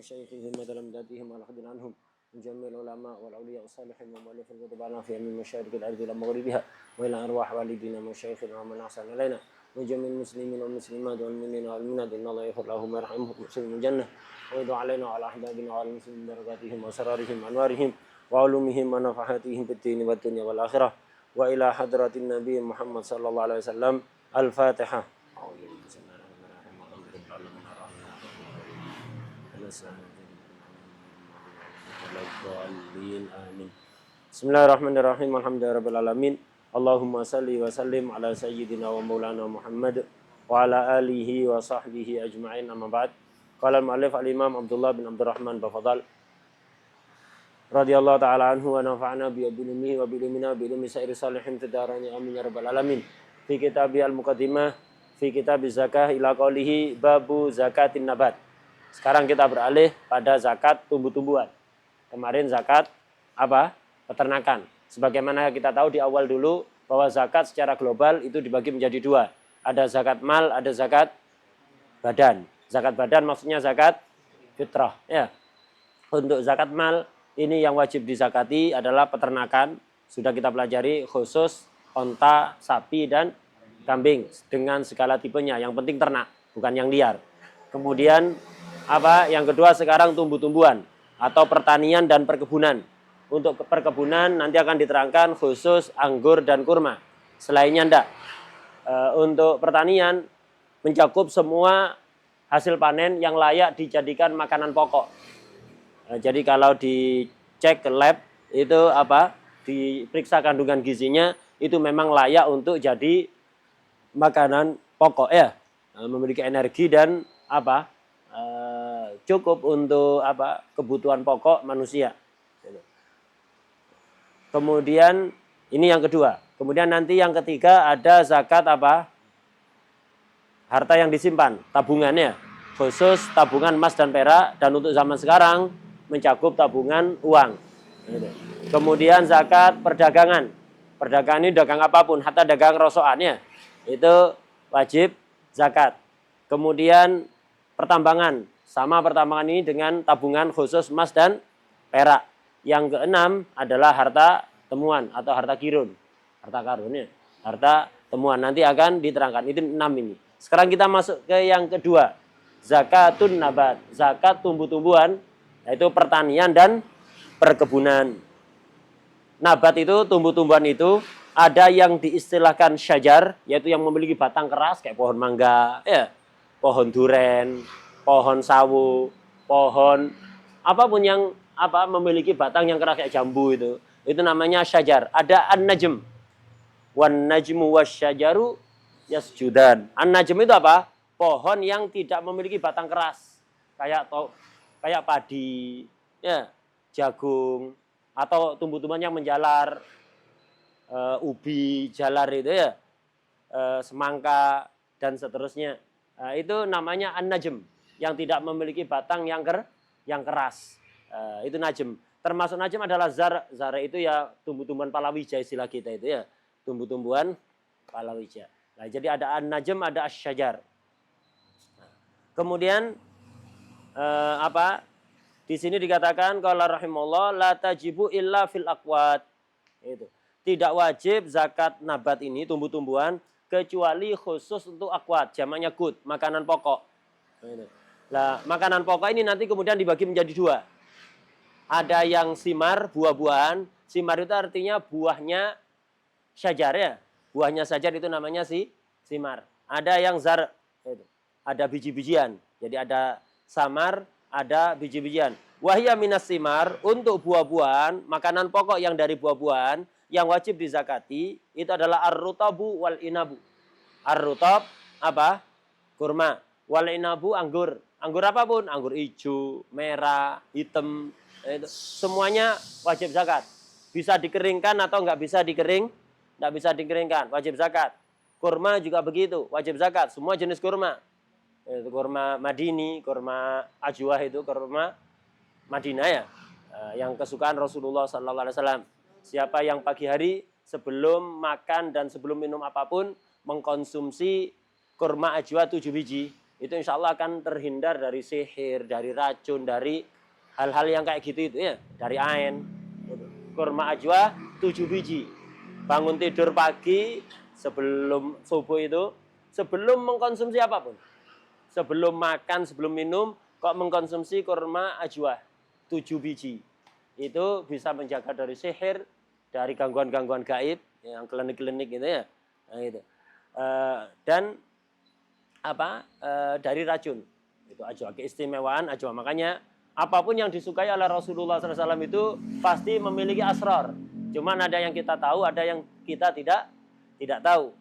مشايخهم وتلامذتهم والأخذ عنهم من جميع العلماء والأولياء الصالحين ومؤلف الكتب في من مشارق الأرض إلى مغربها وإلى أرواح والدينا ومشايخنا ومن أحسن إلينا وجميع المسلمين والمسلمات والمؤمنين والمؤمنات إن الله يغفر لهم ويرحمهم ويدخلهم الجنة ويدعو علينا وعلى أحبابنا وعلى المسلمين درجاتهم وأسرارهم وأنوارهم وعلومهم ونفحاتهم في الدين والدنيا والآخرة وإلى حضرة النبي محمد صلى الله عليه وسلم الفاتحة. Bismillahirrahmanirrahim. Alhamdulillahirabbil alamin. Allahumma salli wa sallim ala sayyidina wa maulana Muhammad wa ala alihi wa sahbihi ajma'in. Amma ba'd. Qala al-mu'allif al-Imam Abdullah bin Abdurrahman Bafadal radhiyallahu ta'ala anhu wa nafa'ana bi ilmihi wa bi ilmina bi ilmi sa'iri salihin tadarani amin ya rabbal alamin. Fi kitabi al-muqaddimah fi kitab zakah ila qawlihi babu zakatin nabat. Sekarang kita beralih pada zakat tumbuh-tumbuhan. Kemarin zakat apa? Peternakan. Sebagaimana kita tahu di awal dulu bahwa zakat secara global itu dibagi menjadi dua. Ada zakat mal, ada zakat badan. Zakat badan maksudnya zakat fitrah. Ya. Untuk zakat mal ini yang wajib dizakati adalah peternakan. Sudah kita pelajari khusus onta, sapi dan kambing dengan segala tipenya. Yang penting ternak, bukan yang liar. Kemudian apa? Yang kedua sekarang tumbuh-tumbuhan atau pertanian dan perkebunan. Untuk perkebunan nanti akan diterangkan khusus anggur dan kurma. Selainnya enggak. Untuk pertanian mencakup semua hasil panen yang layak dijadikan makanan pokok. Jadi kalau dicek ke lab itu apa? Diperiksa kandungan gizinya itu memang layak untuk jadi makanan pokok ya. Memiliki energi dan apa? Cukup untuk apa? Kebutuhan pokok manusia. Kemudian ini yang kedua. Kemudian nanti yang ketiga ada zakat apa? Harta yang disimpan, tabungannya. Khusus tabungan emas dan perak dan untuk zaman sekarang mencakup tabungan uang. Kemudian zakat perdagangan. Perdagangan ini dagang apapun, hatta dagang rosokannya. Itu wajib zakat. Kemudian pertambangan. Sama pertambangan ini dengan tabungan khusus emas dan perak. Yang keenam adalah harta temuan atau harta kirun. Harta karun ya. Harta temuan. Nanti akan diterangkan. Itu 6 ini. Sekarang kita masuk ke yang kedua. Zakatun nabat. Zakat tumbuh-tumbuhan. Yaitu pertanian dan perkebunan. Nabat itu, tumbuh-tumbuhan itu. Ada yang diistilahkan syajar. Yaitu yang memiliki batang keras. Kayak pohon mangga. Ya. Pohon duren. Pohon sawu. Pohon. Apapun yang apa memiliki batang yang keras kayak jambu itu namanya syajar. Ada an-najm. Wan najmu wasyajaru yasjudan. An-najm itu apa? Pohon yang tidak memiliki batang keras. Kayak padi, ya, jagung atau tumbuh-tumbuhan yang menjalar, ubi jalar itu ya, semangka dan seterusnya. Itu namanya an-najm yang tidak memiliki batang yang keras. Itu najm. Termasuk najm adalah zar. Zar itu ya tumbuh-tumbuhan palawija istilah kita itu ya. Tumbuh-tumbuhan palawija. Nah, jadi ada an-najm, ada asy-syajar. Kemudian apa? Di sini dikatakan qala rahimahullah la tajibu illa fil aqwat. Itu. Tidak wajib zakat nabat ini tumbuh-tumbuhan kecuali khusus untuk aqwat, jamaknya qut, makanan pokok. Itu. Nah, makanan pokok ini nanti kemudian dibagi menjadi dua. Ada yang simar, buah-buahan. Simar itu artinya buahnya syajar ya. Buahnya syajar itu namanya simar. Ada yang zar, ada biji-bijian. Jadi ada samar, ada biji-bijian. Wahya minas simar, untuk buah-buahan, makanan pokok yang dari buah-buahan, yang wajib dizakati, itu adalah ar-rutabu wal inabu. Ar-rutab, apa? Kurma. Wal inabu, anggur. Anggur apapun, anggur hijau, merah, hitam, itu semuanya wajib zakat. Bisa dikeringkan atau nggak bisa nggak bisa dikeringkan, wajib zakat. Kurma juga begitu, wajib zakat. Semua jenis kurma, itu kurma madini, kurma ajwah itu kurma Madinah ya, yang kesukaan Rasulullah SAW. Siapa yang pagi hari sebelum makan dan sebelum minum apapun mengkonsumsi kurma ajwa 7 biji, itu insya Allah akan terhindar dari sihir, dari racun, dari hal-hal yang kayak gitu itu ya, dari ain. Kurma ajwa 7 biji. Bangun tidur pagi sebelum subuh itu, sebelum mengkonsumsi apapun, sebelum makan, sebelum minum, kok mengkonsumsi kurma ajwa 7 biji. Itu bisa menjaga dari sihir, dari gangguan-gangguan gaib, yang klinik-klinik gitu ya. Nah, itu. Dan dari racun. Itu ajwa, keistimewaan ajwa. Makanya apapun yang disukai oleh Rasulullah SAW itu pasti memiliki asrar. Cuman ada yang kita tahu, ada yang kita tidak tahu.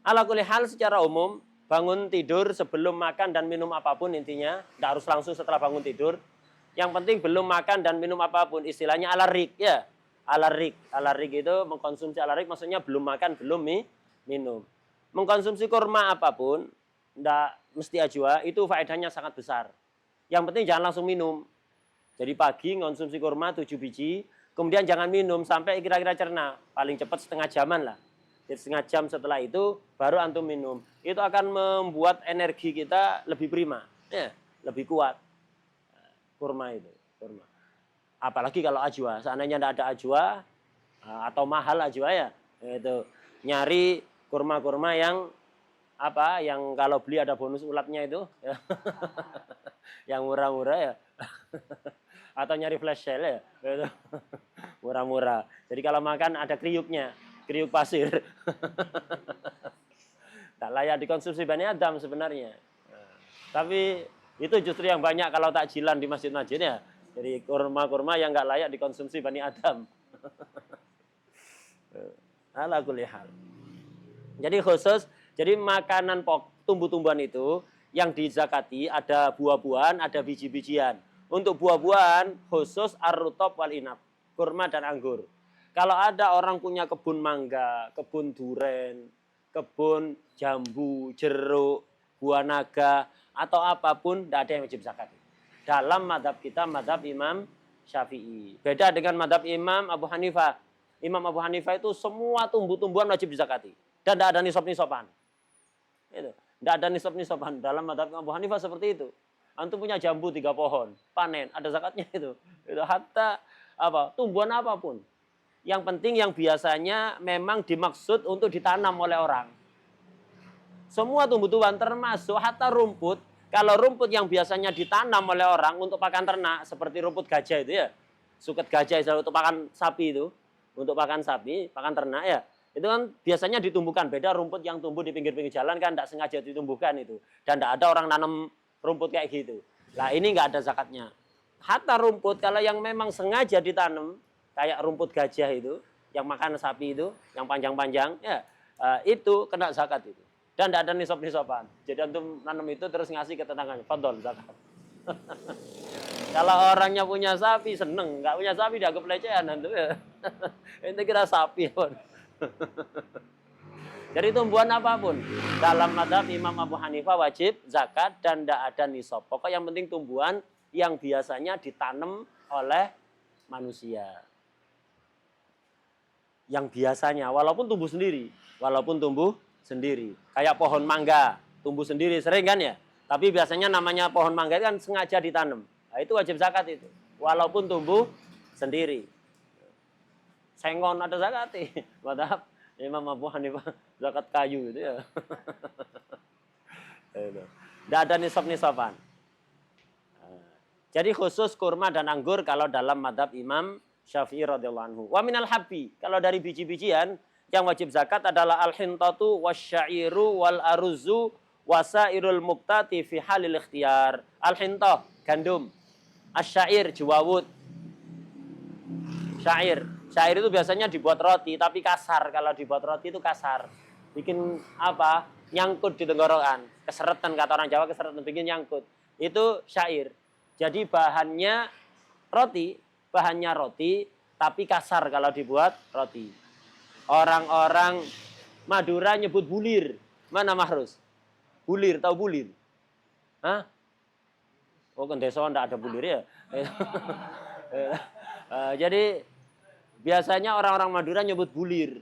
Ala kulli hal secara umum, bangun tidur sebelum makan dan minum apapun intinya, tidak harus langsung setelah bangun tidur. Yang penting belum makan dan minum apapun, istilahnya alarik ya. Alarik itu mengkonsumsi alarik maksudnya belum makan, belum minum. Mengkonsumsi kurma apapun, tidak mesti ajwa, itu faedahnya sangat besar. Yang penting jangan langsung minum. Jadi pagi konsumsi kurma 7 biji, kemudian jangan minum sampai kira-kira cerna. Paling cepat setengah jaman lah. Jadi setengah jam setelah itu baru antum minum. Itu akan membuat energi kita lebih prima, ya, lebih kuat. Kurma itu, kurma. Apalagi kalau ajwa, seandainya tidak ada ajwa atau mahal ajwa ya, itu nyari kurma-kurma yang yang kalau beli ada bonus ulatnya itu, ya. Yang murah-murah ya, atau nyari flash sale ya, itu. Murah-murah. Jadi kalau makan ada kriuknya, kriuk pasir, tak layak dikonsumsi Bani Adam sebenarnya. Tapi itu justru yang banyak kalau takjilan di masjid-masjid ya. Jadi kurma-kurma yang nggak layak dikonsumsi Bani Adam. Ala kulli hal. Jadi khusus, jadi makanan tumbuh-tumbuhan itu yang dizakati ada buah-buahan, ada biji-bijian. Untuk buah-buahan khusus ar-rutab wal inab, kurma dan anggur. Kalau ada orang punya kebun mangga, kebun duren, kebun jambu, jeruk, buah naga, atau apapun, tidak ada yang wajib zakat. Dalam madhab kita, madhab Imam Syafi'i. Beda dengan madhab Imam Abu Hanifah. Imam Abu Hanifah itu semua tumbuh-tumbuhan wajib dizakati. Dan tidak ada nisab-nisaban. Itu. Tidak ada nisab-nisaban. Dalam madhab Abu Hanifah seperti itu. Antum punya jambu 3 pohon, panen, ada zakatnya itu. Itu hatta tumbuhan apapun. Yang penting yang biasanya memang dimaksud untuk ditanam oleh orang. Semua tumbuh-tumbuhan termasuk hatta rumput. Kalau rumput yang biasanya ditanam oleh orang untuk pakan ternak, seperti rumput gajah itu ya. Suket gajah itu untuk pakan sapi itu. Untuk pakan sapi, pakan ternak ya. Itu kan biasanya ditumbuhkan. Beda rumput yang tumbuh di pinggir-pinggir jalan kan tidak sengaja ditumbuhkan itu. Dan tidak ada orang nanam rumput kayak gitu. Nah ini nggak ada zakatnya. Hatta rumput kalau yang memang sengaja ditanam, kayak rumput gajah itu, yang makan sapi itu, yang panjang-panjang, ya itu kena zakat itu. Dan tidak ada nisab-nisaban. Jadi antum nanam itu terus ngasih ke tetangganya, fadol zakat. Kalau orangnya punya sapi seneng, nggak punya sapi dianggap pelecehan antum ya. Itu kira sapi. Jadi tumbuhan apapun dalam mazhab Imam Abu Hanifah wajib zakat dan tidak ada nisab. Pokok yang penting tumbuhan yang biasanya ditanam oleh manusia. Yang biasanya walaupun tumbuh sendiri, kayak pohon mangga tumbuh sendiri sering kan ya. Tapi biasanya namanya pohon mangga kan sengaja ditanam. Nah, itu wajib zakat itu. Walaupun tumbuh sendiri. Sengon ada zakat. Mazhab Imam Abu Hanifah zakat kayu itu ya. Tidak ada nisab-nisaban. Jadi khusus kurma dan anggur kalau dalam madhab Imam Syafi'i radhiyallahu anhu. Wa minal habbi, kalau dari biji-bijian yang wajib zakat adalah al-hintatu wasyairu wal aruzu wasairul muqtati fi halil ikhtiyar. Al-hintah gandum, asyair jawawut. Syair itu biasanya dibuat roti tapi kasar. Kalau dibuat roti itu kasar. Bikin nyangkut di tenggorokan. Keseretan kata orang Jawa, keseretan bikin nyangkut. Itu syair. Jadi bahannya roti tapi kasar kalau dibuat roti. Orang-orang Madura nyebut bulir. Mana Mahrus? Bulir, tahu bulir? Hah? Oh, kan desa enggak ada bulir ya. Jadi biasanya orang-orang Madura nyebut bulir.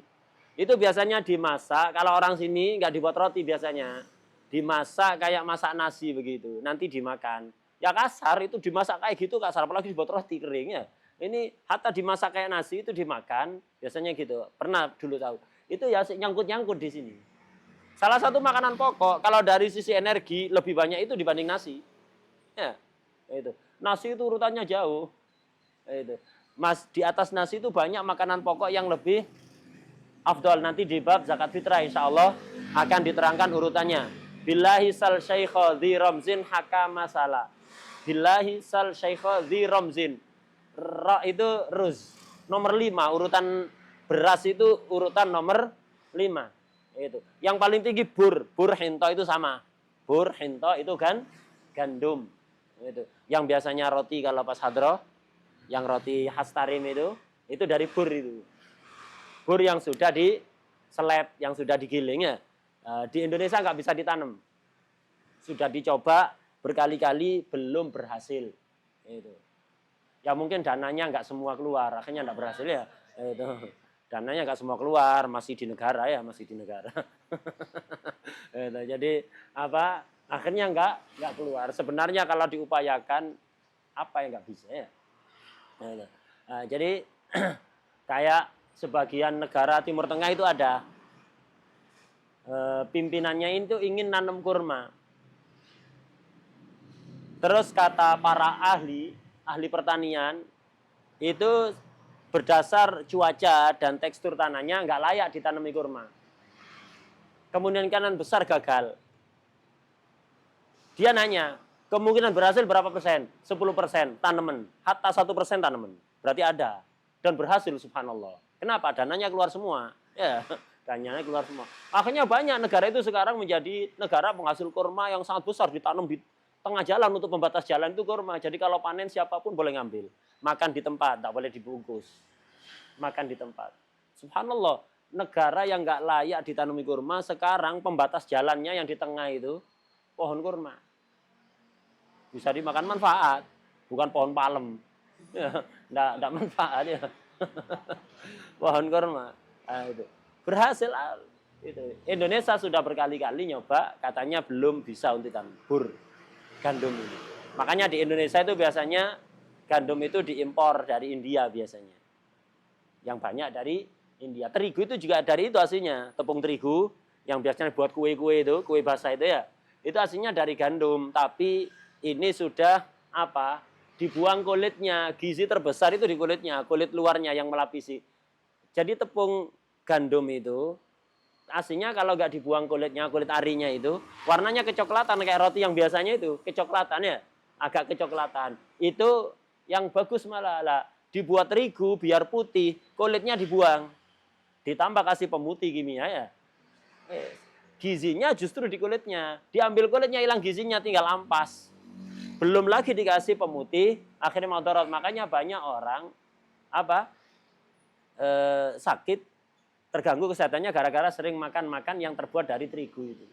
Itu biasanya dimasak. Kalau orang sini nggak dibuat roti biasanya. dimasak kayak masak nasi begitu, nanti dimakan. Ya kasar itu dimasak kayak gitu kasar, apalagi dibuat roti kering ya. Ini hatta dimasak kayak nasi itu dimakan, biasanya gitu. Pernah dulu tahu. Itu ya nyangkut-nyangkut di sini. Salah satu makanan pokok kalau dari sisi energi lebih banyak itu dibanding nasi. Ya, itu. Nasi itu urutannya jauh. Itu. Mas di atas nasi itu banyak makanan pokok yang lebih afdol. Nanti di bab zakat fitrah insyaallah akan diterangkan urutannya. Billahi sal syaikha dhi ramzin hakama sala. Billahi sal syaikha dhi ramzin. Ra itu ruz. Nomor 5 urutan beras itu urutan nomor 5. Itu. Yang paling tinggi bur. Bur hinto itu sama. Bur hinto itu kan gandum. Itu. Yang biasanya roti kalau pas hadroh, yang roti khas tarim itu dari bur itu. Bur yang sudah diseleb, yang sudah digiling ya. Di Indonesia nggak bisa ditanam. Sudah dicoba berkali-kali belum berhasil. Itu. Ya mungkin dananya nggak semua keluar, akhirnya nggak berhasil ya. Itu. Dananya nggak semua keluar, masih di negara ya, masih di negara. Itu. Jadi apa? Akhirnya nggak keluar. Sebenarnya kalau diupayakan apa yang nggak bisa ya. Nah, jadi kayak sebagian negara Timur Tengah itu ada pimpinannya itu ingin nanam kurma. Terus kata para ahli pertanian itu berdasar cuaca dan tekstur tanahnya nggak layak ditanami kurma. Kemungkinan besar gagal. Dia nanya, kemungkinan berhasil berapa persen? 10% tanaman. Hatta 1% tanaman. Berarti ada. Dan berhasil subhanallah. Kenapa? Dananya keluar semua. Ya, dananya keluar semua. Akhirnya banyak negara itu sekarang menjadi negara penghasil kurma yang sangat besar. Ditanam di tengah jalan untuk pembatas jalan itu kurma. Jadi kalau panen siapapun boleh ngambil. Makan di tempat, tak boleh dibungkus. Makan di tempat. Subhanallah. Negara yang nggak layak ditanami kurma, sekarang pembatas jalannya yang di tengah itu pohon kurma. Bisa dimakan manfaat, bukan pohon palem. Ya, enggak manfaat ya. Pohon kurma. Nah, itu. Berhasil itu. Indonesia sudah berkali-kali nyoba, katanya belum bisa untuk bur gandum ini. Makanya di Indonesia itu biasanya gandum itu diimpor dari India biasanya. Yang banyak dari India. Terigu itu juga dari itu aslinya, tepung terigu yang biasanya buat kue-kue itu, kue basah itu ya. Itu aslinya dari gandum, tapi ini sudah apa? Dibuang kulitnya, gizi terbesar itu di kulitnya, kulit luarnya yang melapisi. Jadi tepung gandum itu aslinya kalau nggak dibuang kulitnya, kulit arinya itu warnanya kecoklatan kayak roti yang biasanya itu, kecoklatan ya, agak kecoklatan. Itu yang bagus malah lah. Dibuat terigu biar putih, kulitnya dibuang. Ditambah kasih pemutih kimia ya. Gizinya justru di kulitnya. Diambil kulitnya hilang gizinya, tinggal ampas. Belum lagi dikasih pemutih, akhirnya mudarat. Makanya banyak orang sakit, terganggu kesehatannya gara-gara sering makan yang terbuat dari terigu itu.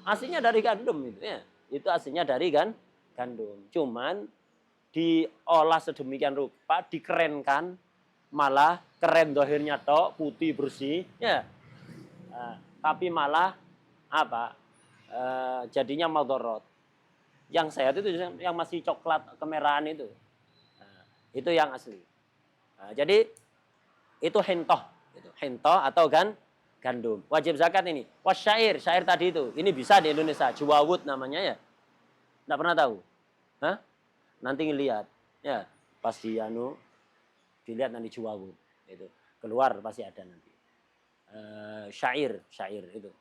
Aslinya dari gandum itu ya. Itu aslinya dari gandum. Cuman diolah sedemikian rupa, dikerenkan, malah keren dohirnya tok, putih bersih, ya. Tapi malah jadinya mudarat. Yang sehat itu yang masih coklat kemerahan itu. Itu yang asli. Jadi itu hentoh. Hentoh atau gandum. Wajib zakat ini. Wasyair, syair tadi itu. Ini bisa di Indonesia. Juwawut namanya ya. Nggak pernah tahu? Hah? Nanti ngelihat. Ya, pas dilihat nanti juwawut. Itu. Keluar pasti ada nanti. Syair itu.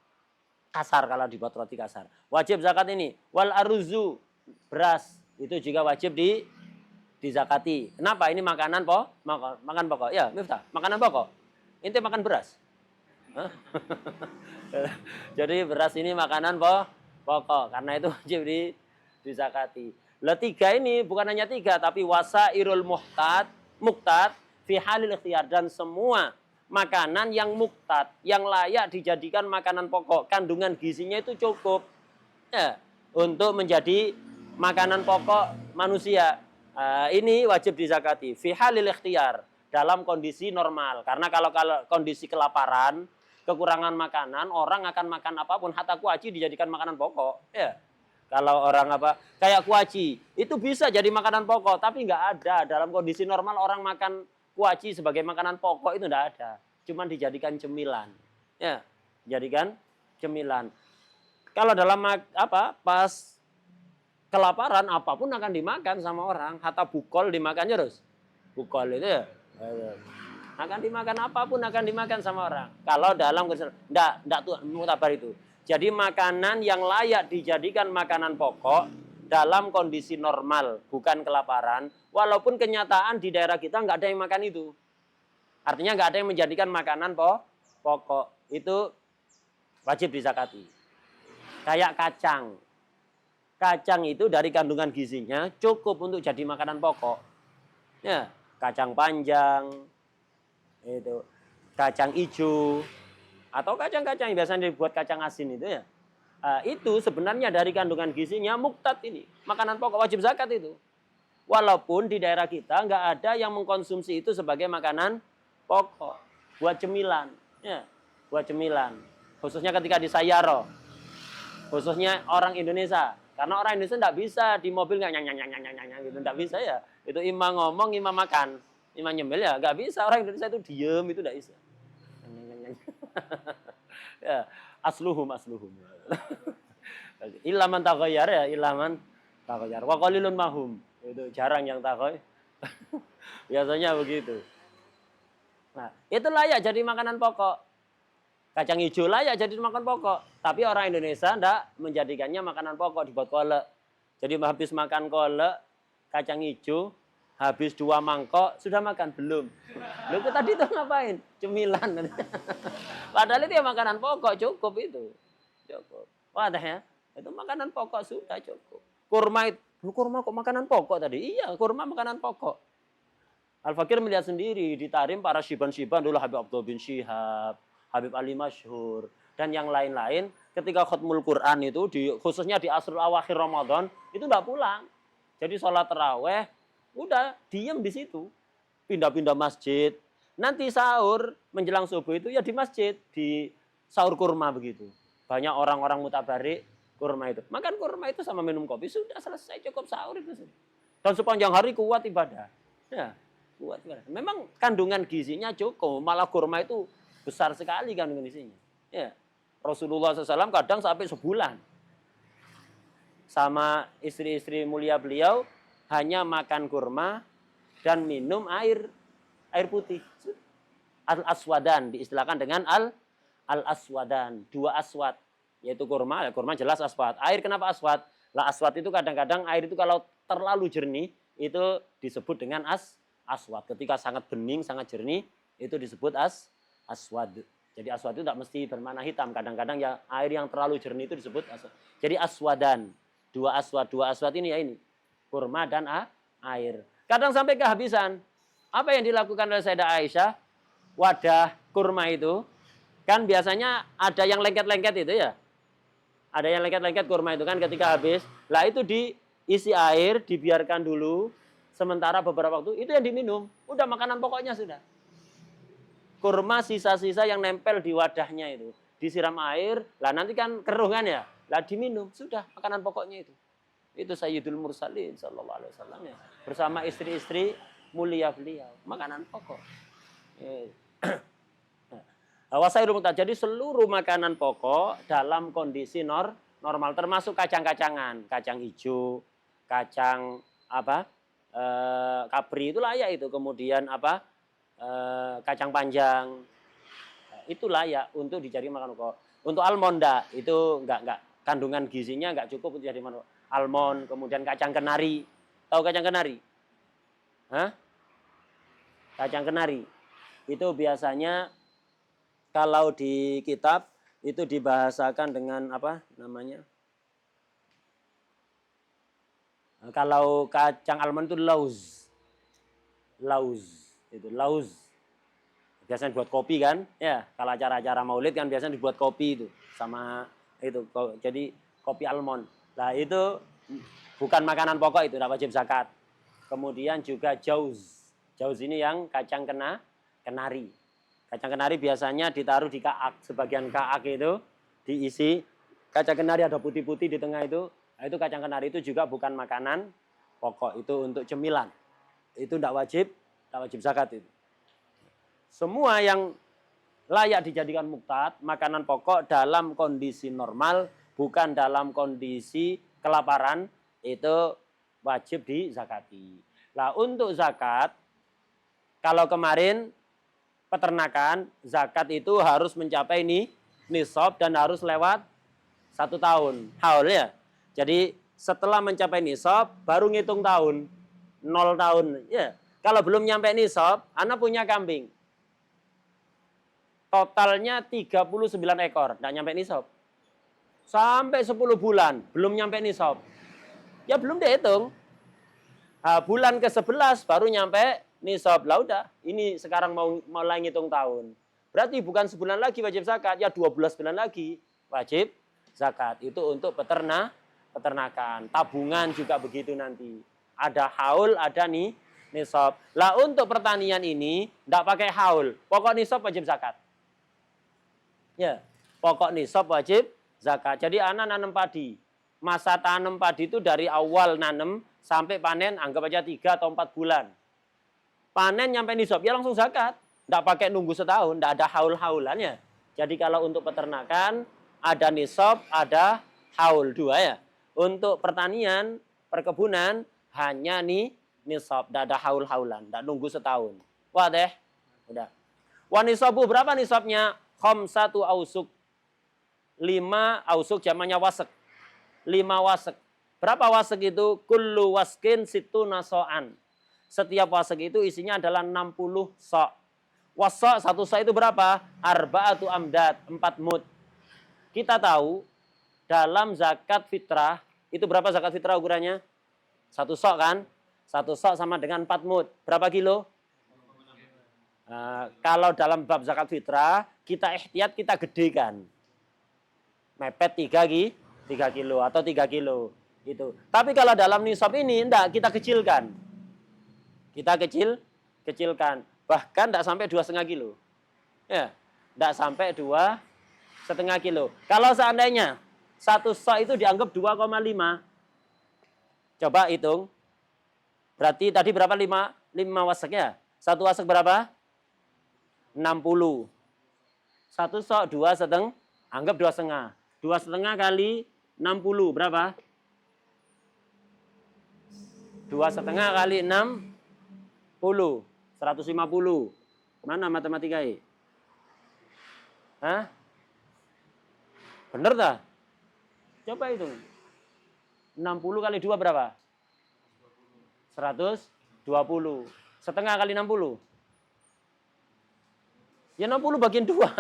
Kasar kalau dibuat roti kasar. Wajib zakat ini. Wal aruzu, beras itu juga wajib dizakati. Kenapa? Ini makanan makan pokok. Ya, Miftah, makanan pokok. Inti makan beras. Jadi beras ini makanan pokok. Karena itu wajib dizakati. Lah 3 ini bukan hanya 3 tapi wasairul muqtad fi halil ikhtiyar, dan semua makanan yang muktad, yang layak dijadikan makanan pokok, kandungan gizinya itu cukup ya untuk menjadi makanan pokok manusia. Ini wajib dizakati fi halil ikhtiyar, dalam kondisi normal. Karena kalau kondisi kelaparan, kekurangan makanan, orang akan makan apapun, hatta kuaci dijadikan makanan pokok. Ya. Kalau orang kayak kuaci, itu bisa jadi makanan pokok, tapi nggak ada. Dalam kondisi normal orang makan kuaci sebagai makanan pokok itu nggak ada. Cuman dijadikan cemilan. Ya, dijadikan cemilan. Kalau dalam pas kelaparan, apapun akan dimakan sama orang. Hatta bukol dimakannya terus. Bukol itu ya. Akan dimakan apapun akan dimakan sama orang. Kalau dalam enggak tuh mutabar itu. Jadi makanan yang layak dijadikan makanan pokok dalam kondisi normal, bukan kelaparan. Walaupun kenyataan di daerah kita nggak ada yang makan itu. Artinya nggak ada yang menjadikan makanan pokok. Itu wajib dizakati. Kayak kacang. Kacang itu dari kandungan gizinya cukup untuk jadi makanan pokok. Ya, kacang panjang, itu kacang hijau, atau kacang-kacang yang biasanya dibuat kacang asin itu ya. Itu sebenarnya dari kandungan gizinya muktad ini. Makanan pokok wajib zakat itu. Walaupun di daerah kita nggak ada yang mengkonsumsi itu sebagai makanan pokok. Buat cemilan. Ya, buat cemilan. Khususnya ketika di sayaro. Khususnya orang Indonesia. Karena orang Indonesia nggak bisa di mobil nggak nyang gitu. Nggak bisa ya. Itu imam ngomong, imam makan. Imam nyemil ya nggak bisa. Orang Indonesia itu diem, itu nggak bisa. Ya, asluhum. Ilaman takoyar ya, ilaman takoyar. Wa qalilun mahum. Itu jarang yang takoy. Biasanya begitu. Nah, itu layak jadi makanan pokok. Kacang hijau layak jadi makanan pokok. Tapi orang Indonesia ndak menjadikannya makanan pokok, dibuat kolak. Jadi habis makan kolak, kacang hijau, habis 2 mangkok, sudah makan? Belum. Lu tadi itu ngapain? Cemilan. Padahal itu ya makanan pokok, cukup itu. Cukup. Wadah ya, itu makanan pokok sudah cukup. Kurma itu, kurma kok makanan pokok tadi? Iya, kurma makanan pokok. Al-Fakir melihat sendiri, di Tarim para syiban-syiban dulu Habib Abdul bin Syihab, Habib Ali Masyhur, dan yang lain-lain, ketika khutmul Quran itu, khususnya di asrul awakhir Ramadan, itu nggak pulang. Jadi sholat taraweh, udah diem di situ, pindah-pindah masjid. Nanti sahur menjelang subuh itu ya di masjid, di sahur kurma begitu. Banyak orang-orang mutabarik kurma itu. Makan kurma itu sama minum kopi sudah selesai, cukup sahur itu. Dan sepanjang hari kuat ibadah. Ya, kuat ibadah. Memang kandungan gizinya cukup, malah kurma itu besar sekali kandungan gizinya. Ya, Rasulullah SAW kadang sampai sebulan sama istri-istri mulia beliau hanya makan kurma dan minum air putih. Al-aswadan diistilahkan dengan al-aswadan, 2 aswad, yaitu kurma jelas aswad. Air kenapa aswad? Lah aswad itu kadang-kadang air itu kalau terlalu jernih itu disebut dengan aswad. Ketika sangat bening, sangat jernih itu disebut aswad. Jadi aswad itu tidak mesti berwarna hitam. Kadang-kadang ya air yang terlalu jernih itu disebut aswad. Jadi aswadan, 2 aswad. 2 aswad ini ya ini. Kurma dan air. Kadang sampai kehabisan. Apa yang dilakukan oleh Sayyidah Aisyah? Wadah kurma itu, kan biasanya ada yang lengket-lengket itu ya. Ada yang lengket-lengket kurma itu kan ketika habis. Lah itu diisi air, dibiarkan dulu. Sementara beberapa waktu, itu yang diminum. Udah makanan pokoknya sudah. Kurma sisa-sisa yang nempel di wadahnya itu. Disiram air, lah nanti kan keruh kan ya. Lah diminum, sudah makanan pokoknya itu. Itu Sayyidul Mursalin sallallahu alaihi wasallam ya. Bersama istri-istri mulia beliau, makanan pokok. Wasairul muktad. Jadi seluruh makanan pokok dalam kondisi normal termasuk kacang-kacangan, kacang hijau, kacang kapri itu layak itu. Kemudian kacang panjang. Itu layak untuk dijadi makanan pokok. Untuk almonda itu enggak kandungan gizinya enggak cukup untuk jadi makanan pokok. Almond, kemudian kacang kenari. Tahu kacang kenari? Hah? Kacang kenari. Itu biasanya kalau di kitab itu dibahasakan dengan apa namanya? Kalau kacang almond itu lauz. Lauz. Itu lauz. Biasanya buat kopi kan? Ya, kalau acara-acara Maulid kan biasanya dibuat kopi itu sama itu. Jadi kopi almond. Nah, itu bukan makanan pokok itu, tidak wajib zakat. Kemudian juga jauz. Jauz ini yang kacang kenari. Kacang kenari biasanya ditaruh di kaak, sebagian kaak itu diisi kacang kenari, ada putih-putih di tengah itu. Nah, itu kacang kenari itu juga bukan makanan pokok, itu untuk cemilan. Itu tidak wajib zakat itu. Semua yang layak dijadikan muqtat, makanan pokok dalam kondisi normal, bukan dalam kondisi kelaparan, itu wajib dizakati. Nah, untuk zakat, kalau kemarin peternakan, zakat itu harus mencapai nisab dan harus lewat 1 tahun haul ya. Jadi setelah mencapai nisab baru ngitung tahun, 0 tahun ya. Kalau belum nyampe nisab, anak punya kambing, totalnya 39 ekor, tidak nyampe nisab. Sampai 10 bulan belum nyampe nisab, ya belum dihitung. Bulan ke-11 baru nyampe nisab. Lah udah, ini sekarang mau mulai ngitung tahun. Berarti bukan sebulan lagi wajib zakat, ya 12 bulan lagi wajib zakat. Itu untuk peternakan. Tabungan juga begitu nanti. Ada haul, ada nisab. Lah untuk pertanian ini enggak pakai haul. Pokok nisab wajib zakat. Ya, pokok nisab wajib zakat. Jadi anak nanam padi. Masa tanam padi itu dari awal nanam sampai panen anggap aja 3 atau 4 bulan. Panen nyampe nisab, ya langsung zakat. Tidak pakai nunggu setahun, tidak ada haul-haulannya. Jadi kalau untuk peternakan, ada nisab, ada haul, 2 ya. Untuk pertanian, perkebunan, hanya nisab, tidak ada haul-haulan, tidak nunggu setahun. Wah deh, udah. Wa nisabu, berapa nisabnya? 5 ausuk. 5 ausuk jamannya wasek. 5 wasek. Berapa wasek itu? Kullu waskin situ naso'an. Setiap wasek itu isinya adalah 60 sok. Wasok, 1 sok itu berapa? Arba'atu amdad, 4 mud. Kita tahu, dalam zakat fitrah, itu berapa zakat fitrah ukurannya? 1 sok kan? 1 sok sama dengan 4 mud. Berapa kilo? Kalau dalam bab zakat fitrah, kita ihtiyat, kita gedekan. Mepet 3 kilo atau 3 kilo. Itu. Tapi kalau dalam nisab ini, enggak, kita kecilkan. Kita kecilkan. Bahkan tidak sampai 2,5 kilo. Ya, tidak sampai 2,5 kilo. Kalau seandainya 1 sok itu dianggap 2,5. Coba hitung. Berarti tadi berapa 5 wasek ya? 1 wasek berapa? 60. 1 sok 2,5. Anggap 2,5. 2,5 kali 60 berapa? 2,5 kali 60, 150. Mana matematika ini? Hah? Bener tak? Coba hitung. 60 kali 2 berapa? 120. Setengah kali 60. Ya 60 bagian 2.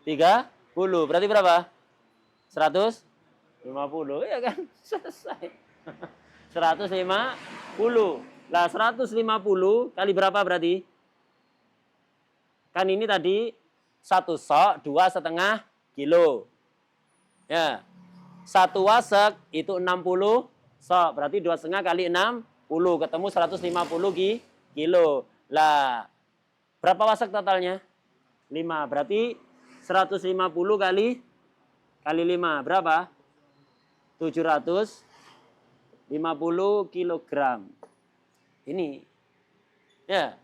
30. Berarti berapa? 150. Ya kan? Selesai. 150. Lah 150 kali berapa berarti? Kan ini tadi 1 sok 2,5 kilo. Ya. 1 wasek itu 60 sok. Berarti 2,5 kali 60 ketemu 150 kilo. Lah berapa wasek totalnya? 5. Berarti 150 kali 5 berapa? 750 kilogram. Ini ya,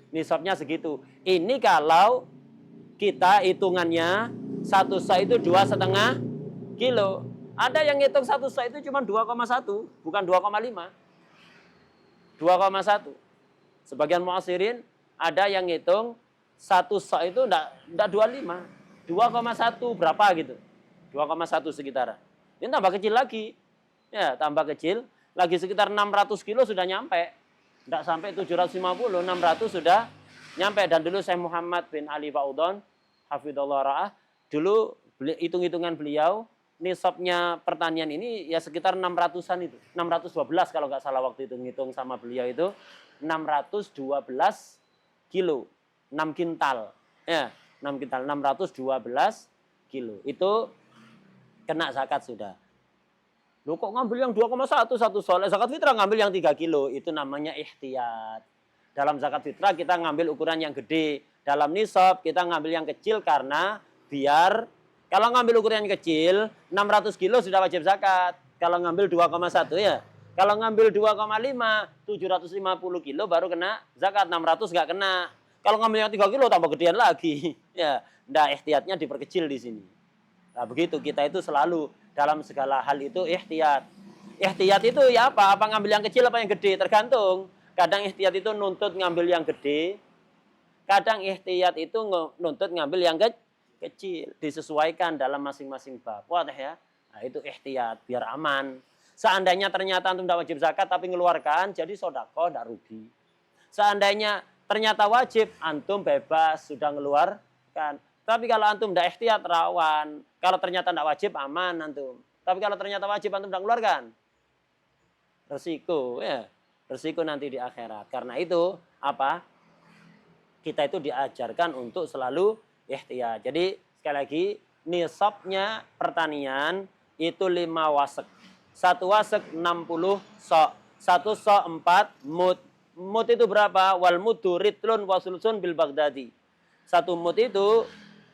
nisabnya segitu. Ini kalau kita hitungannya 1 sa itu 2,5 kilo. Ada yang ngitung 1 sa itu cuma 2,1, bukan 2,5. 2,1. Sebagian mu'asirin ada yang ngitung 1 sa itu enggak 25. 2,1 berapa gitu. 2,1 sekitaran. Ini tambah kecil lagi. Ya, tambah kecil. Lagi sekitar 600 kilo sudah nyampe. Tidak sampai 750, 600 sudah nyampe. Dan dulu Syekh Muhammad bin Ali Faudon, hafidhallah ra'ah, dulu hitung-hitungan beliau, nisabnya pertanian ini ya sekitar 600-an itu. 612 kalau nggak salah waktu itu ngitung sama beliau itu. 612 kilo. 6 kintal. Ya, 6 kintal. 612 kilo. Itu kena zakat sudah. Loh kok ngambil yang 2,1 satu soleh, zakat fitrah ngambil yang 3 kilo, itu namanya ihtiyat. dalam zakat fitrah kita ngambil ukuran yang gede. Dalam nisab kita ngambil yang kecil karena biar kalau ngambil ukuran yang kecil 600 kilo sudah wajib zakat. Kalau ngambil 2,1 ya. Kalau ngambil 2,5 750 kilo baru kena zakat, 600 nggak kena. Kalau ngambil yang 3 kilo tambah gedean lagi. Ya, ndak ihtiyatnya diperkecil di sini. Nah, begitu kita itu selalu dalam segala hal itu ihtiyat. Ihtiyat itu ya apa? Apa ngambil yang kecil apa yang gede? Tergantung. Kadang ihtiyat itu nuntut ngambil yang gede. Kadang ihtiyat itu nuntut ngambil yang kecil. Disesuaikan dalam masing-masing bab. Wadah ya? Nah, itu ihtiyat biar aman. Seandainya ternyata antum tidak wajib zakat tapi ngeluarkan, jadi sodakoh tidak rugi. Seandainya ternyata wajib, antum bebas sudah ngeluarkan. Tapi kalau antum tidak ihtiyat rawan. Kalau ternyata tidak wajib aman antum. Tapi kalau ternyata wajib antum tidak ngeluarkan, resiko ya. Resiko nanti di akhirat. Karena itu apa? Kita itu diajarkan untuk selalu ihtiyat. Jadi sekali lagi nisabnya pertanian itu 5 wasek. 1 wasek 60 sok. 1 sok 4 mud. Mud itu berapa? Wal mudu ritlun wasulsun bil Baghdadi. 1 mud itu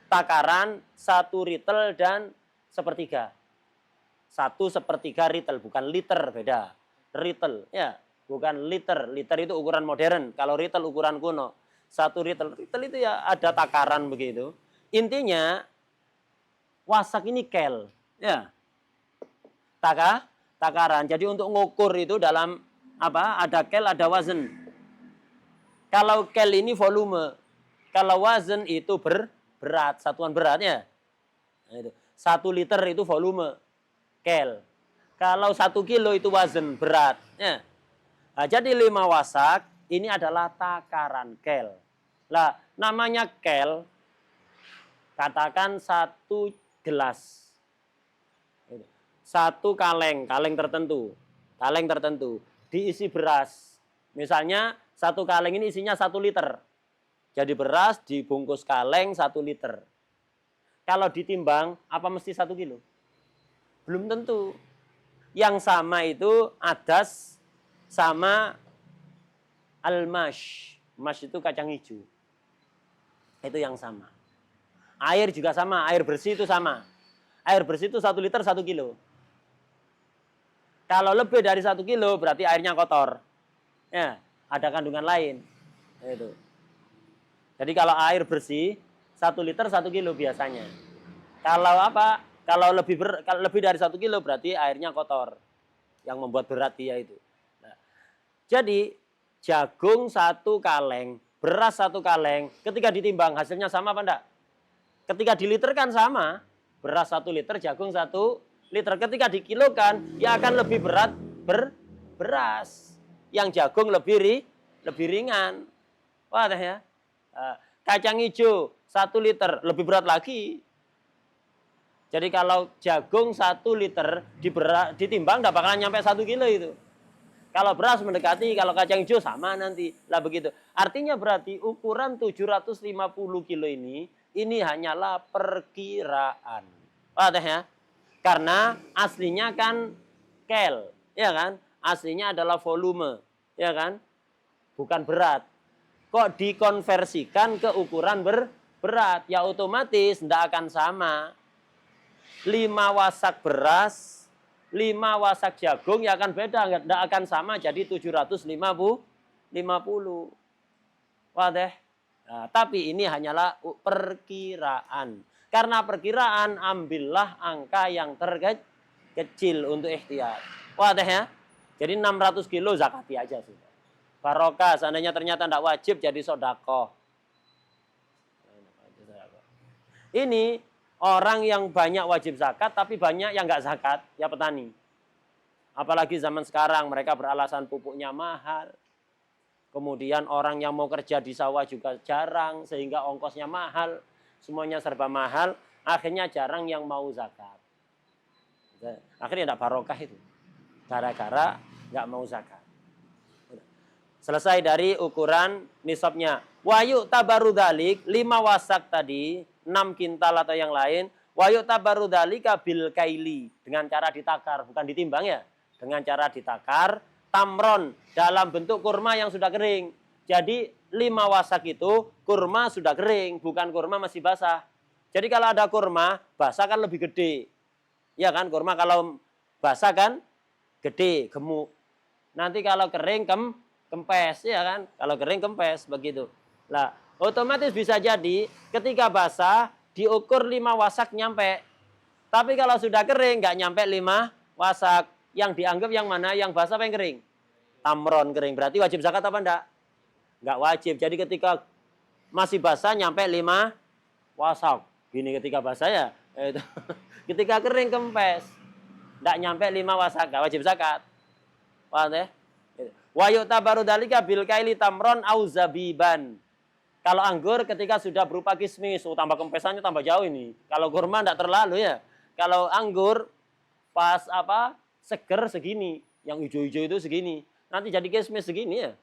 takaran, 1 ritel dan sepertiga. 1/3 ritel, bukan liter, beda. Ritel, ya, bukan liter. Liter itu ukuran modern. Kalau ritel ukuran kuno. 1 ritel. Ritel itu ya ada takaran begitu. Intinya wasak ini kel, ya. Takaran. Jadi untuk ngukur itu dalam apa? Ada kel, ada wazn. Kalau kel ini volume. Kalau wazn itu berat, satuan beratnya. Nah, itu. 1 liter itu volume. Kel. Kalau 1 kilo itu wazn berat. Ya. Nah, jadi 5 wasak ini adalah takaran kel. Lah, namanya kel. Katakan 1 gelas. 1 kaleng tertentu. Kaleng tertentu. Diisi beras. Misalnya 1 kaleng ini isinya 1 liter. Jadi beras dibungkus kaleng 1 liter. Kalau ditimbang, apa mesti 1 kilo? Belum tentu. Yang sama itu adas sama almash. Mash itu kacang hijau. Itu yang sama. Air juga sama, air bersih itu sama. Air bersih itu 1 liter 1 kilo. Kalau lebih dari 1 kilo berarti airnya kotor. Ya, ada kandungan lain. Itu. Jadi kalau air bersih 1 liter 1 kilo biasanya. Kalau apa? Kalau lebih dari 1 kilo berarti airnya kotor. Yang membuat berat dia itu. Nah, jadi jagung 1 kaleng, beras 1 kaleng, ketika ditimbang hasilnya sama apa enggak? Ketika diliterkan sama, beras 1 liter, jagung 1 liter. Ketika dikilokan, dia akan lebih berat beras. Yang jagung lebih ringan. Wah, ya. Kacang hijau 1 liter, lebih berat lagi. Jadi kalau jagung 1 liter ditimbang, tidak bakalan nyampe 1 kilo itu. Kalau beras mendekati, kalau kacang hijau sama nanti. Lah begitu. Artinya berarti ukuran 750 kilo ini hanyalah perkiraan. Wah, ya. Karena aslinya kan kel, ya kan? Aslinya adalah volume, ya kan? Bukan berat. Kok dikonversikan ke ukuran berat? Ya otomatis tidak akan sama. 5 wasak beras, 5 wasak jagung ya akan beda, tidak akan sama jadi 750. Wadah. Nah, tapi ini hanyalah perkiraan. Karena perkiraan, ambillah angka yang terkecil untuk ihtiyat. Wadah ya? Jadi 600 kilo zakati aja sudah. Barokah, seandainya ternyata tidak wajib jadi sodakoh. Ini orang yang banyak wajib zakat, tapi banyak yang nggak zakat, ya petani. Apalagi zaman sekarang, mereka beralasan pupuknya mahal. Kemudian orang yang mau kerja di sawah juga jarang, sehingga ongkosnya mahal. Semuanya serba mahal, akhirnya jarang yang mau zakat. Akhirnya tidak barokah itu. Gara-gara nggak mau zakat. Selesai dari ukuran nisabnya. Wayu tabarudalik, 5 wasak tadi, 6 kintal atau yang lain. Wayu tabarudalika bil kaili. Dengan cara ditakar, bukan ditimbang ya. Dengan cara ditakar, tamron, dalam bentuk kurma yang sudah kering. Jadi 5 wasak itu kurma sudah kering, bukan kurma masih basah. Jadi kalau ada kurma basah kan lebih gede. Ya kan, kurma kalau basah kan gede, gemuk. Nanti kalau kering kempes, ya kan? Kalau kering kempes begitu. Lah, otomatis bisa jadi ketika basah diukur 5 wasak nyampe. Tapi kalau sudah kering nggak nyampe 5 wasak. Yang dianggap yang mana? Yang basah apa yang kering? Tamron kering. Berarti wajib zakat apa enggak? Enggak wajib. Jadi ketika masih basah nyampe 5 wasak. Gini ketika basah ya. Ketika kering kempes. Enggak nyampe 5 wasak. Enggak wajib zakat. Paham ya? Wa yu'tabaru dalika bil kaili tamron au zabiban. Kalau anggur ketika sudah berupa kismis, tambah kempesannya tambah jauh ini. Kalau kurma enggak terlalu ya. Kalau anggur pas seger segini, yang hijau-hijau itu segini. Nanti jadi kismis segini ya.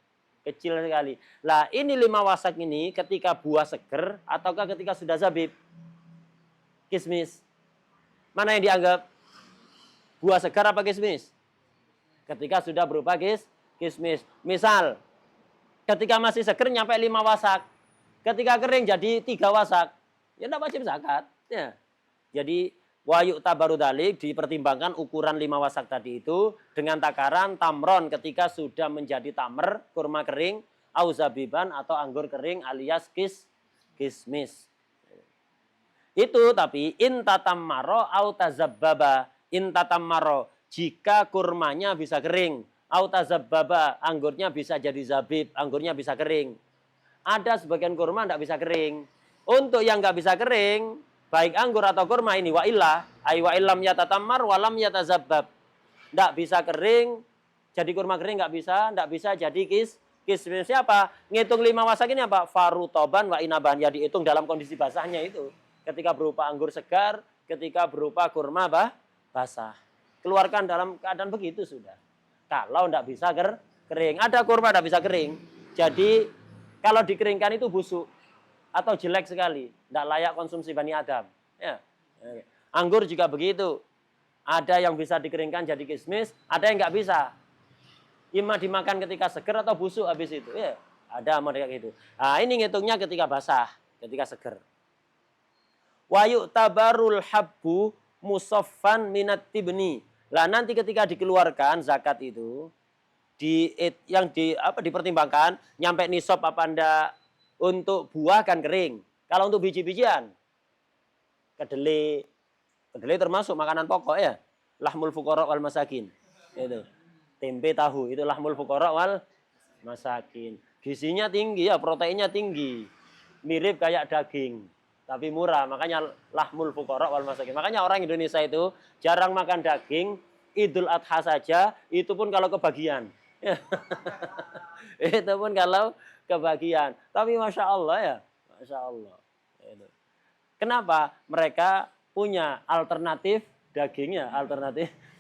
Kecil sekali. Lah, ini 5 wasak ini ketika buah seger ataukah ketika sudah zabib? Kismis. Mana yang dianggap buah segar apa kismis? Ketika sudah berupa kismis. Misal, ketika masih seger nyampe 5 wasak. Ketika kering jadi 3 wasak. Ya enggak wajib zakat. Ya. Jadi wa yu'tabaru dalik, dipertimbangkan ukuran 5 wasak tadi itu dengan takaran tamron ketika sudah menjadi tamer, kurma kering, au zabiban atau anggur kering alias kismis. Itu tapi in tatammaro au tazabbaba. In tatammaro jika kurmanya bisa kering, au tazabbaba anggurnya bisa jadi zabib, anggurnya bisa kering. Ada sebagian kurma enggak bisa kering. Untuk yang enggak bisa kering, baik anggur atau kurma ini wa illam yatatammar wa lam yatazabbab. Enggak bisa kering, jadi kurma kering enggak bisa jadi kismis. Siapa? Ngitung 5 wasak ini apa? Farutoban wa inaban. Ya dihitung dalam kondisi basahnya itu. Ketika berupa anggur segar, ketika berupa kurma basah. Keluarkan dalam keadaan begitu sudah. Kalau enggak bisa kering, ada kurma enggak bisa kering. Jadi kalau dikeringkan itu busuk atau jelek sekali, tidak layak konsumsi Bani Adam. Ya. Anggur juga begitu. Ada yang bisa dikeringkan jadi kismis, ada yang nggak bisa. Ima dimakan ketika seger atau busuk habis itu. Ya. Ada mereka gitu. Nah, ini ngitungnya ketika basah, ketika seger. Wa yu'tabarul habbu musaffan minat tibni. Lah nanti ketika dikeluarkan zakat itu dipertimbangkan nyampe nisab apa enggak. Untuk buah kan kering. Kalau untuk biji-bijian, kedelai termasuk makanan pokok ya. Lahmul fuqara wal masakin. Itu. Tempe tahu itu lahmul fuqara wal masakin. Gizinya tinggi ya, proteinnya tinggi. Mirip kayak daging, tapi murah. Makanya lahmul fuqara wal masakin. Makanya orang Indonesia itu jarang makan daging. Idul Adha saja, itu pun kalau kebagian. Itu pun kalau kebagian. Tapi Masya Allah ya. Masya Allah. Kenapa? Mereka punya alternatif dagingnya.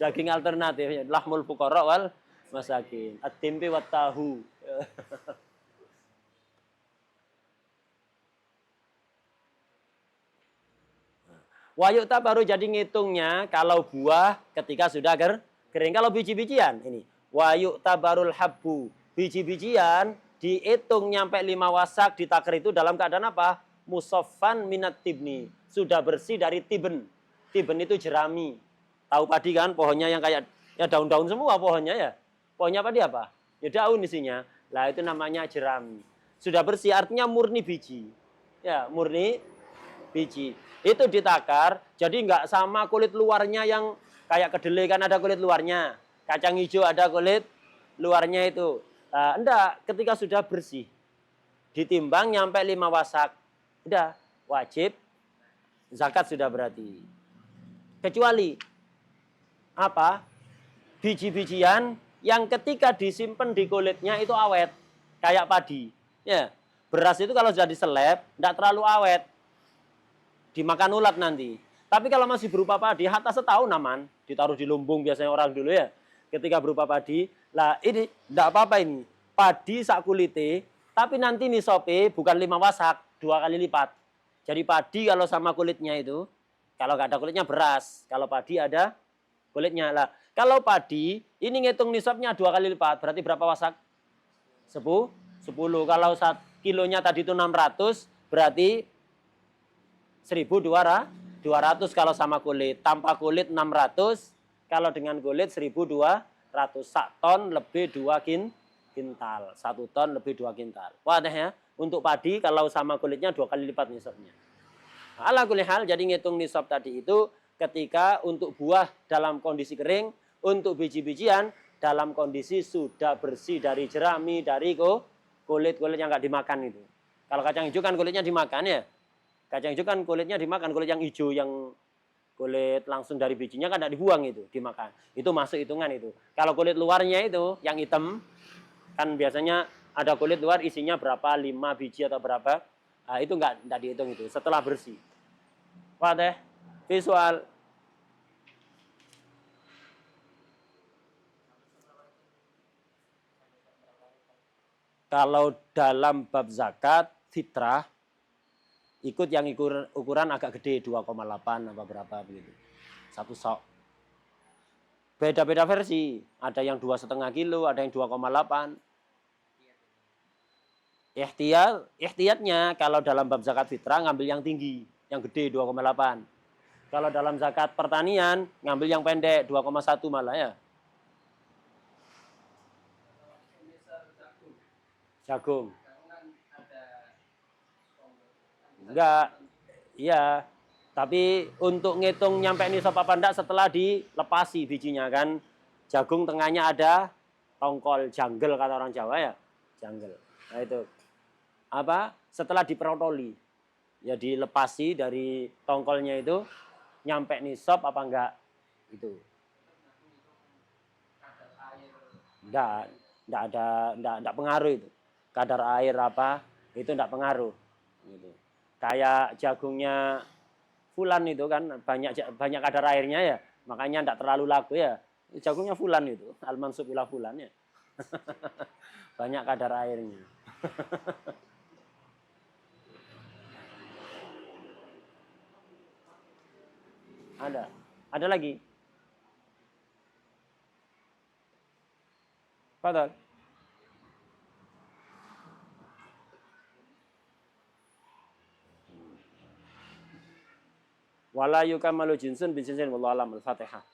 Daging alternatif. Lahmul fuqara wal masakin. At-timpi wat tahu. Wayukta baru jadi ngitungnya kalau buah ketika sudah kering. Kalau biji-bijian ini. Wayukta barul habbu. Biji-bijian dihitung nyampe 5 wasak ditakar itu dalam keadaan apa? Musaffan minat tibni. Sudah bersih dari tiben. Tiben itu jerami. Tahu padi kan? Pohonnya yang kayak ya daun-daun semua pohonnya ya. Pohonnya padi apa? Ya daun isinya. Lah itu namanya jerami. Sudah bersih artinya murni biji. Ya, murni biji. Itu ditakar, jadi nggak sama kulit luarnya yang kayak kedelai kan ada kulit luarnya. Kacang hijau ada kulit luarnya itu. Enggak, ketika sudah bersih, ditimbang nyampe 5 wasak, udah wajib zakat sudah berarti. Kecuali apa? Biji-bijian yang ketika disimpan di kulitnya itu awet, kayak padi. Ya, beras itu kalau sudah diseleb, enggak terlalu awet. Dimakan ulat nanti. Tapi kalau masih berupa padi, hatta setahun aman. Ditaruh di lumbung biasanya orang dulu ya. Ketika berupa padi, lah ini tidak apa-apa ini. Padi sak kulite, tapi nanti nisope bukan 5 wasak, 2 kali lipat. Jadi padi kalau sama kulitnya itu, kalau nggak ada kulitnya beras. Kalau padi ada kulitnya lah. Kalau padi, ini ngitung nisabnya 2 kali lipat. Berarti berapa wasak? 10 10. Kalau kilonya tadi itu 600, berarti 1.200 kalau sama kulit. Tanpa kulit 600, kalau dengan kulit 1.200. 1 ton lebih 2 kintal. 1 ton lebih 2 kintal. Wadah ya? Untuk padi kalau sama kulitnya 2 kali lipat nisabnya. Ala kulli hal, jadi ngitung nisab tadi itu ketika untuk buah dalam kondisi kering, untuk biji-bijian dalam kondisi sudah bersih dari jerami, dari kulit-kulit yang nggak dimakan itu. Kalau kacang hijau kan kulitnya dimakan ya. Kacang hijau kan kulitnya dimakan, kulit yang hijau yang kulit langsung dari bijinya kan tidak dibuang itu, dimakan. Itu masuk hitungan itu. Kalau kulit luarnya itu yang hitam, kan biasanya ada kulit luar isinya berapa, 5 biji atau berapa, nah, itu enggak dihitung itu, setelah bersih. Wadah, visual. Kalau dalam bab zakat, fitrah, ikut yang ukuran agak gede, 2,8 apa berapa begitu. 1 sok. Beda-beda versi, ada yang 2,5 kilo, ada yang 2,8. Ihtiyatnya kalau dalam bab zakat fitrah ngambil yang tinggi, yang gede 2,8. Kalau dalam zakat pertanian ngambil yang pendek 2,1 malah ya. Jagung. Enggak. Iya. Tapi untuk ngitung nyampe nisab apa enggak setelah dilepasi bijinya kan. Jagung tengahnya ada tongkol, janggel kata orang Jawa ya. Janggel. Nah itu. Apa? Setelah diprotoli. Ya dilepasi dari tongkolnya itu nyampe nisab apa enggak itu. Enggak pengaruh itu. Kadar air apa itu enggak pengaruh gitu. Kayak jagungnya Fulan itu kan banyak kadar airnya ya, makanya enggak terlalu laku ya. Jagungnya Fulan itu, Al-Mansub ila Fulan ya. Banyak kadar airnya. Ada lagi. Padahal wala yukamalu jinsun bin jinsin wallahu alam. Al-Fatihah.